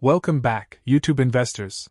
Welcome back, YouTube investors.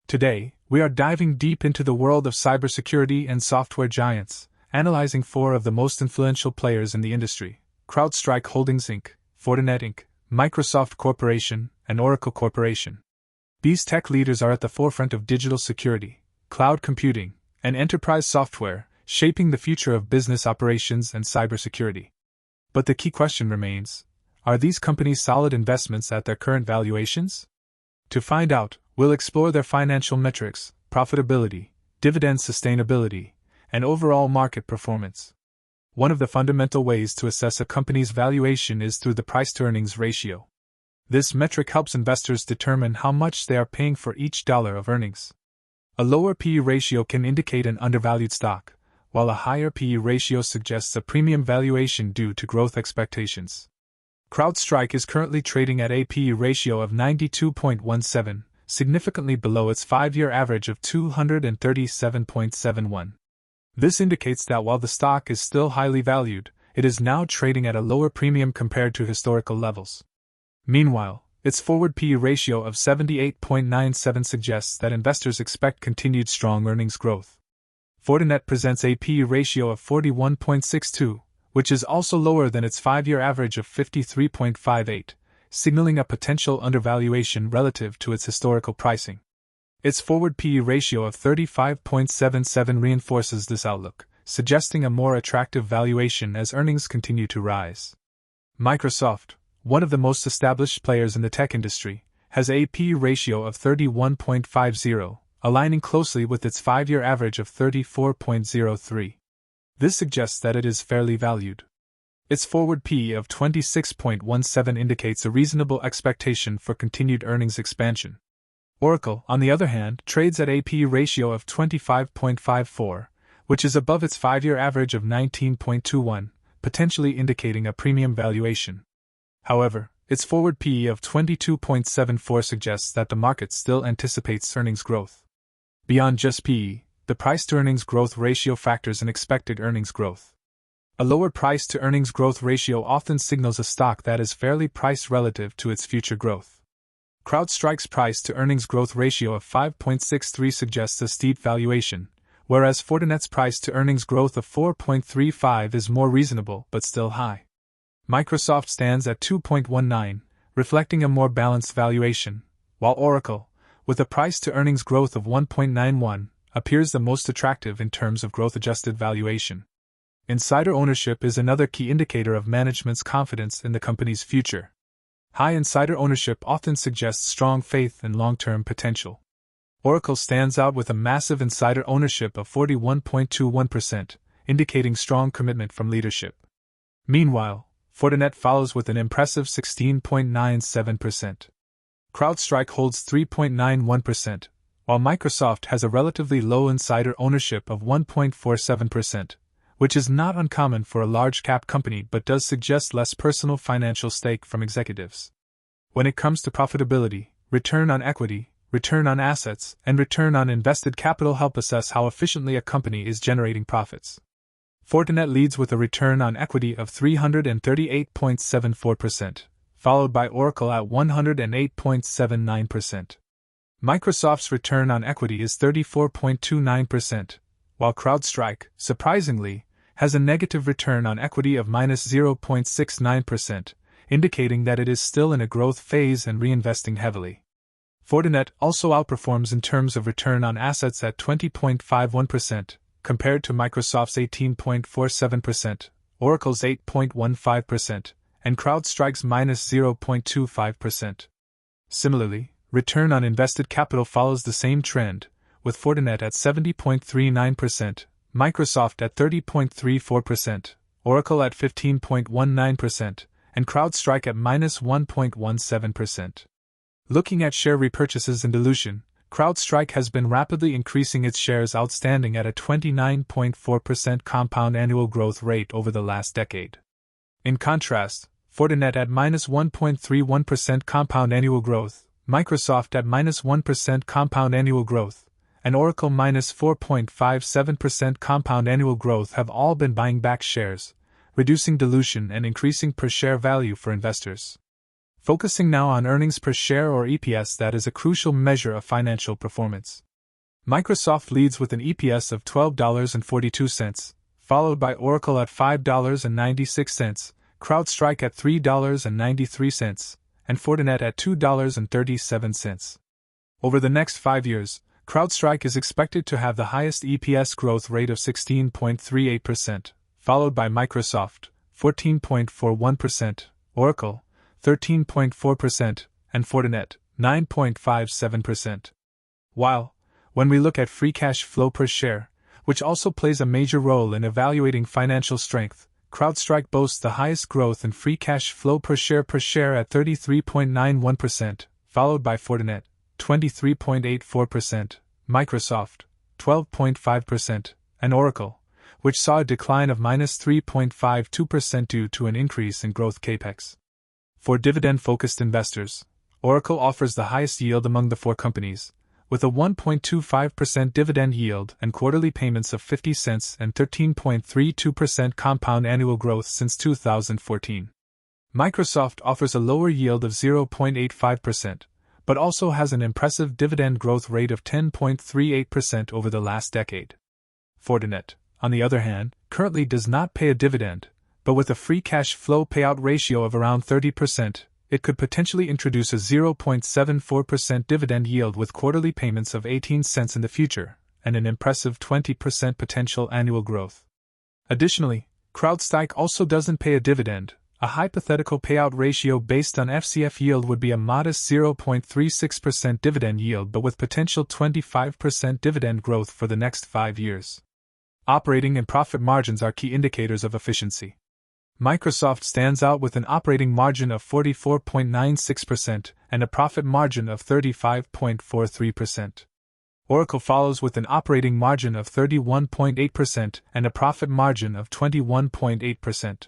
Today, we are diving deep into the world of cybersecurity and software giants, analyzing four of the most influential players in the industry: CrowdStrike Holdings Inc., Fortinet Inc., Microsoft Corporation, and Oracle Corporation. These tech leaders are at the forefront of digital security, cloud computing, and enterprise software, shaping the future of business operations and cybersecurity. But the key question remains: are these companies solid investments at their current valuations? To find out, we'll explore their financial metrics, profitability, dividend sustainability, and overall market performance. One of the fundamental ways to assess a company's valuation is through the price-to-earnings ratio. This metric helps investors determine how much they are paying for each dollar of earnings. A lower P/E ratio can indicate an undervalued stock, while a higher P/E ratio suggests a premium valuation due to growth expectations. CrowdStrike is currently trading at a P/E ratio of 92.17, significantly below its 5-year average of 237.71. This indicates that while the stock is still highly valued, it is now trading at a lower premium compared to historical levels. Meanwhile, its forward P/E ratio of 78.97 suggests that investors expect continued strong earnings growth. Fortinet presents a P/E ratio of 41.62, which is also lower than its 5-year average of 53.58, signaling a potential undervaluation relative to its historical pricing. Its forward P/E ratio of 35.77 reinforces this outlook, suggesting a more attractive valuation as earnings continue to rise. Microsoft, one of the most established players in the tech industry, has a P/E ratio of 31.50, aligning closely with its 5-year average of 34.03. This suggests that it is fairly valued. Its forward P/E of 26.17 indicates a reasonable expectation for continued earnings expansion. Oracle, on the other hand, trades at a P/E ratio of 25.54, which is above its 5-year average of 19.21, potentially indicating a premium valuation. However, its forward P/E of 22.74 suggests that the market still anticipates earnings growth. Beyond just P/E, the price-to-earnings growth ratio factors in expected earnings growth. A lower price-to-earnings growth ratio often signals a stock that is fairly priced relative to its future growth. CrowdStrike's price-to-earnings growth ratio of 5.63 suggests a steep valuation, whereas Fortinet's price-to-earnings growth of 4.35 is more reasonable but still high. Microsoft stands at 2.19, reflecting a more balanced valuation, while Oracle, with a price-to-earnings growth of 1.91, appears the most attractive in terms of growth-adjusted valuation. Insider ownership is another key indicator of management's confidence in the company's future. High insider ownership often suggests strong faith in long-term potential. Oracle stands out with a massive insider ownership of 41.21%, indicating strong commitment from leadership. Meanwhile, Fortinet follows with an impressive 16.97%. CrowdStrike holds 3.91%, while Microsoft has a relatively low insider ownership of 1.47%, which is not uncommon for a large-cap company but does suggest less personal financial stake from executives. When it comes to profitability, return on equity, return on assets, and return on invested capital help assess how efficiently a company is generating profits. Fortinet leads with a return on equity of 338.74%, followed by Oracle at 108.79%. Microsoft's return on equity is 34.29%, while CrowdStrike, surprisingly, has a negative return on equity of -0.69%, indicating that it is still in a growth phase and reinvesting heavily. Fortinet also outperforms in terms of return on assets at 20.51%, compared to Microsoft's 18.47%, Oracle's 8.15%, and CrowdStrike's -0.25%. Similarly, return on invested capital follows the same trend, with Fortinet at 70.39%, Microsoft at 30.34%, Oracle at 15.19%, and CrowdStrike at -1.17%. Looking at share repurchases and dilution, CrowdStrike has been rapidly increasing its shares outstanding at a 29.4% compound annual growth rate over the last decade. In contrast, Fortinet at -1.31% compound annual growth, Microsoft at -1% compound annual growth, and Oracle -4.57% compound annual growth have all been buying back shares, reducing dilution and increasing per share value for investors. Focusing now on earnings per share or EPS, that is a crucial measure of financial performance. Microsoft leads with an EPS of $12.42, followed by Oracle at $5.96, CrowdStrike at $3.93, and Fortinet at $2.37. Over the next 5 years, CrowdStrike is expected to have the highest EPS growth rate of 16.38%, followed by Microsoft, 14.41%, Oracle, 13.4%, and Fortinet, 9.57%. While, when we look at free cash flow per share, which also plays a major role in evaluating financial strength, CrowdStrike boasts the highest growth in free cash flow per share at 33.91%, followed by Fortinet, 23.84%, Microsoft, 12.5%, and Oracle, which saw a decline of -3.52% due to an increase in growth capex. For dividend-focused investors, Oracle offers the highest yield among the 4 companies, with a 1.25% dividend yield and quarterly payments of 50 cents and 13.32% compound annual growth since 2014. Microsoft offers a lower yield of 0.85%, but also has an impressive dividend growth rate of 10.38% over the last decade. Fortinet, on the other hand, currently does not pay a dividend, but with a free cash flow payout ratio of around 30%, it could potentially introduce a 0.74% dividend yield with quarterly payments of 18 cents in the future, and an impressive 20% potential annual growth. Additionally, CrowdStrike also doesn't pay a dividend. A hypothetical payout ratio based on FCF yield would be a modest 0.36% dividend yield, but with potential 25% dividend growth for the next 5 years. Operating and profit margins are key indicators of efficiency. Microsoft stands out with an operating margin of 44.96% and a profit margin of 35.43%. Oracle follows with an operating margin of 31.8% and a profit margin of 21.8%.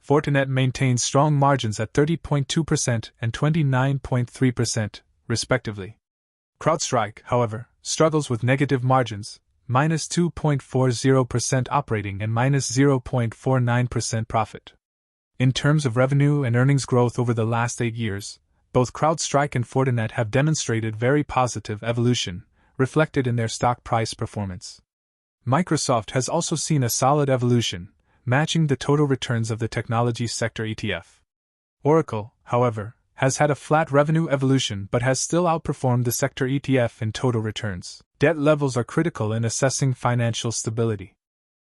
Fortinet maintains strong margins at 30.2% and 29.3%, respectively. CrowdStrike, however, struggles with negative margins, -2.40% operating and -0.49% profit. In terms of revenue and earnings growth over the last 8 years, both CrowdStrike and Fortinet have demonstrated very positive evolution, reflected in their stock price performance. Microsoft has also seen a solid evolution, matching the total returns of the technology sector ETF. Oracle, however, has had a flat revenue evolution but has still outperformed the sector ETF in total returns. Debt levels are critical in assessing financial stability.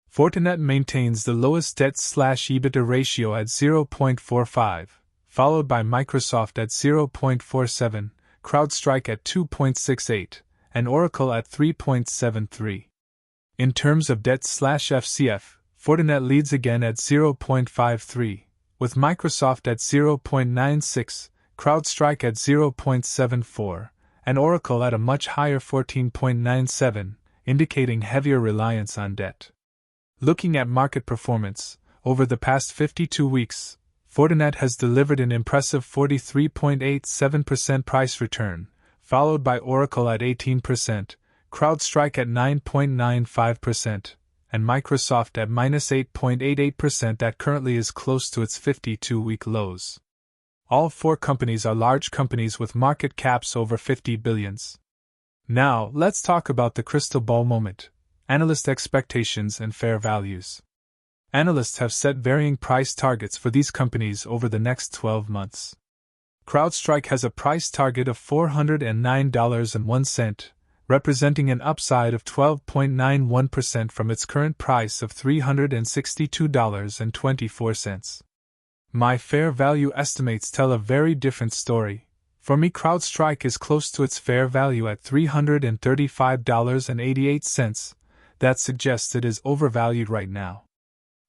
Fortinet maintains the lowest debt/EBITDA ratio at 0.45, followed by Microsoft at 0.47, CrowdStrike at 2.68, and Oracle at 3.73. In terms of debt/FCF, Fortinet leads again at 0.53, with Microsoft at 0.96, CrowdStrike at 0.74, and Oracle at a much higher 14.97, indicating heavier reliance on debt. Looking at market performance, over the past 52 weeks, Fortinet has delivered an impressive 43.87% price return, followed by Oracle at 18%, CrowdStrike at 9.95%, and Microsoft at -8.88% that currently is close to its 52-week lows. All 4 companies are large companies with market caps over $50 billion. Now, let's talk about the crystal ball moment, analyst expectations and fair values. Analysts have set varying price targets for these companies over the next 12 months. CrowdStrike has a price target of $409.01, representing an upside of 12.91% from its current price of $362.24. My fair value estimates tell a very different story. For me, CrowdStrike is close to its fair value at $335.88. That suggests it is overvalued right now.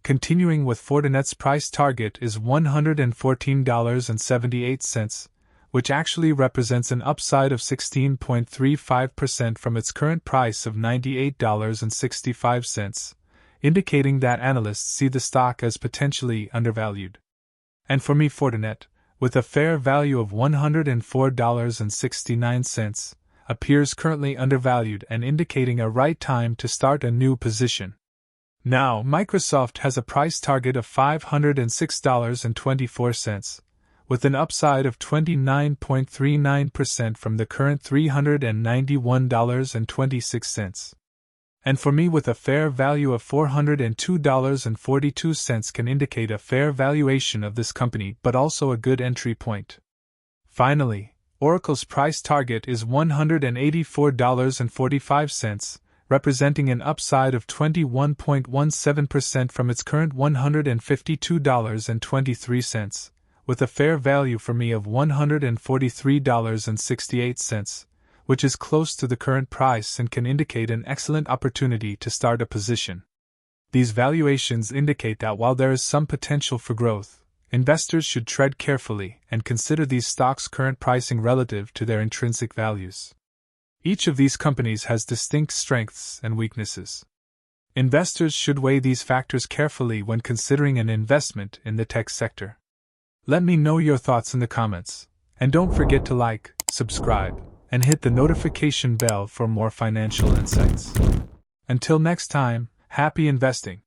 Continuing with Fortinet's price target is $114.78, which actually represents an upside of 16.35% from its current price of $98.65, indicating that analysts see the stock as potentially undervalued. And for me, Fortinet, with a fair value of $104.69, appears currently undervalued and indicating a right time to start a new position. Now, Microsoft has a price target of $506.24, with an upside of 29.39% from the current $391.26. And for me, with a fair value of $402.42, can indicate a fair valuation of this company, but also a good entry point. Finally, Oracle's price target is $184.45, representing an upside of 21.17% from its current $152.23, with a fair value for me of $143.68, which is close to the current price and can indicate an excellent opportunity to start a position. These valuations indicate that while there is some potential for growth, investors should tread carefully and consider these stocks' current pricing relative to their intrinsic values. Each of these companies has distinct strengths and weaknesses. Investors should weigh these factors carefully when considering an investment in the tech sector. Let me know your thoughts in the comments, and don't forget to like, subscribe, and hit the notification bell for more financial insights. Until next time, happy investing!